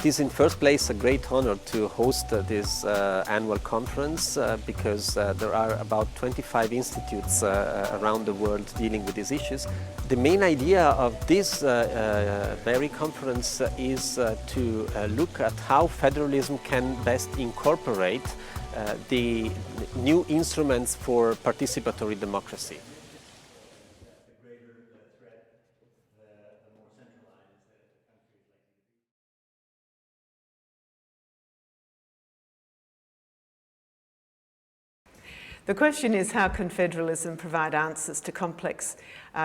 It is in first place a great honor to host this annual conference because there are about 25 institutes around the world dealing with these issues. The main idea of this very conference is to look at how federalism can best incorporate the new instruments for participatory democracy. The question is, how can federalism provide answers to complex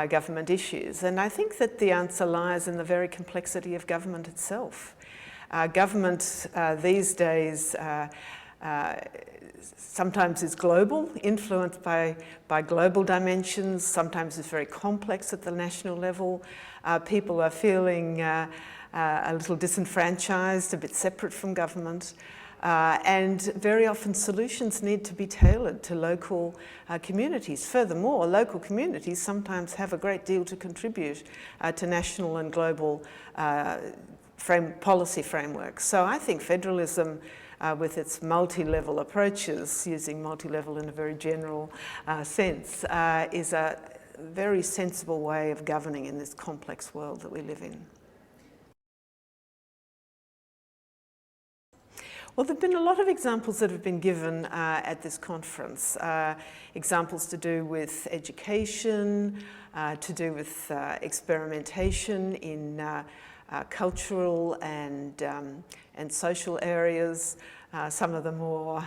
government issues? And I think that the answer lies in the very complexity of government itself. Government these days sometimes is global, influenced by global dimensions, sometimes is very complex at the national level. People are feeling a little disenfranchised, a bit separate from government. And very often solutions need to be tailored to local communities. Furthermore, local communities sometimes have a great deal to contribute to national and global policy frameworks. So I think federalism, with its multi-level approaches, using multi-level in a very general sense, is a very sensible way of governing in this complex world that we live in. Well, there have been a lot of examples that have been given at this conference. Examples to do with education, to do with experimentation in cultural and social areas. Some of the more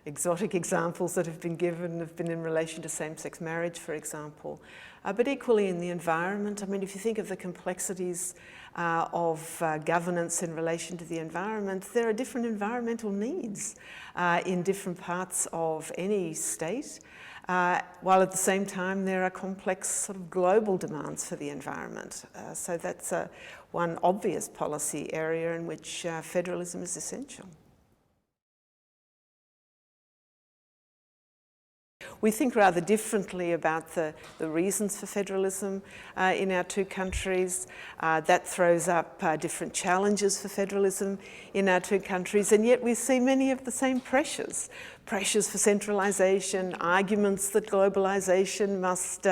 exotic examples that have been given have been in relation to same-sex marriage, for example. But equally in the environment. I mean, if you think of the complexities of governance in relation to the environment, there are different environmental needs in different parts of any state, while at the same time there are complex sort of global demands for the environment. So that's one obvious policy area in which federalism is essential. We think rather differently about the reasons for federalism in our two countries. That throws up different challenges for federalism in our two countries, and yet we see many of the same pressures. Pressures for centralisation, arguments that globalisation must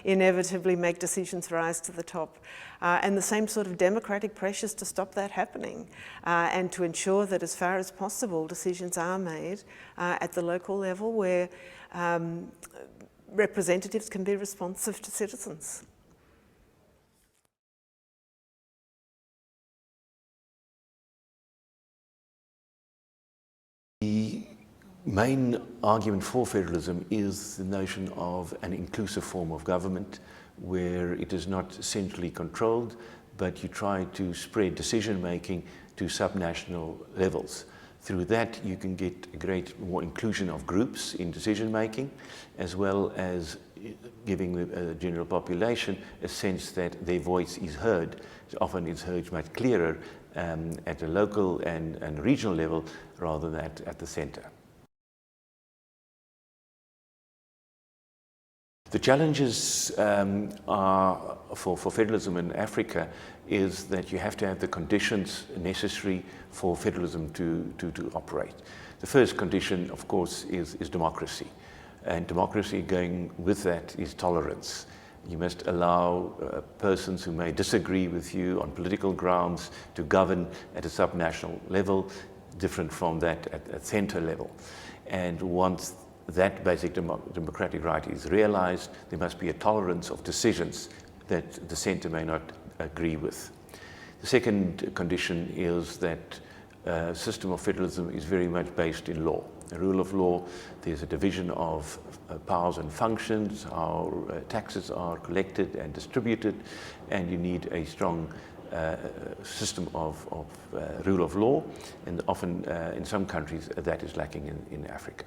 inevitably make decisions rise to the top, and the same sort of democratic pressures to stop that happening and to ensure that as far as possible decisions are made at the local level where representatives can be responsive to citizens. The main argument for federalism is the notion of an inclusive form of government where it is not centrally controlled, but you try to spread decision-making to subnational levels. Through that, you can get a great more inclusion of groups in decision-making, as well as giving the general population a sense that their voice is heard. Often it's heard much clearer at a local and regional level rather than at the centre. The challenges are for federalism in Africa is that you have to have the conditions necessary for federalism to operate. The first condition, of course, is democracy. And democracy going with that is tolerance. You must allow persons who may disagree with you on political grounds to govern at a subnational level, different from that at centre level. And once that basic democratic right is realized, there must be a tolerance of decisions that the centre may not agree with. The second condition is that a system of federalism is very much based in law. The rule of law, there's a division of powers and functions, how taxes are collected and distributed, and you need a strong system of rule of law, and often in some countries that is lacking in Africa.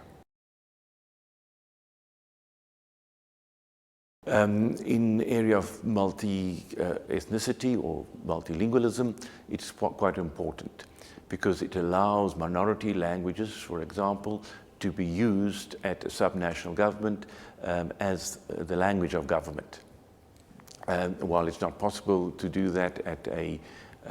In the area of multi-ethnicity or multilingualism, it's quite important because it allows minority languages, for example, to be used at a subnational government as the language of government. While it's not possible to do that at a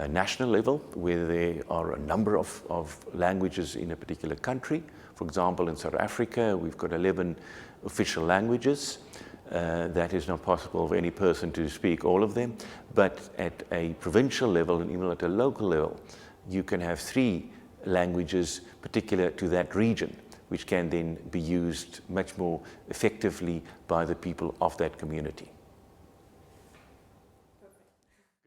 national level, where there are a number of languages in a particular country. For example, in South Africa, we've got 11 official languages. That is not possible for any person to speak all of them. But at a provincial level and even at a local level, you can have 3 languages particular to that region, which can then be used much more effectively by the people of that community.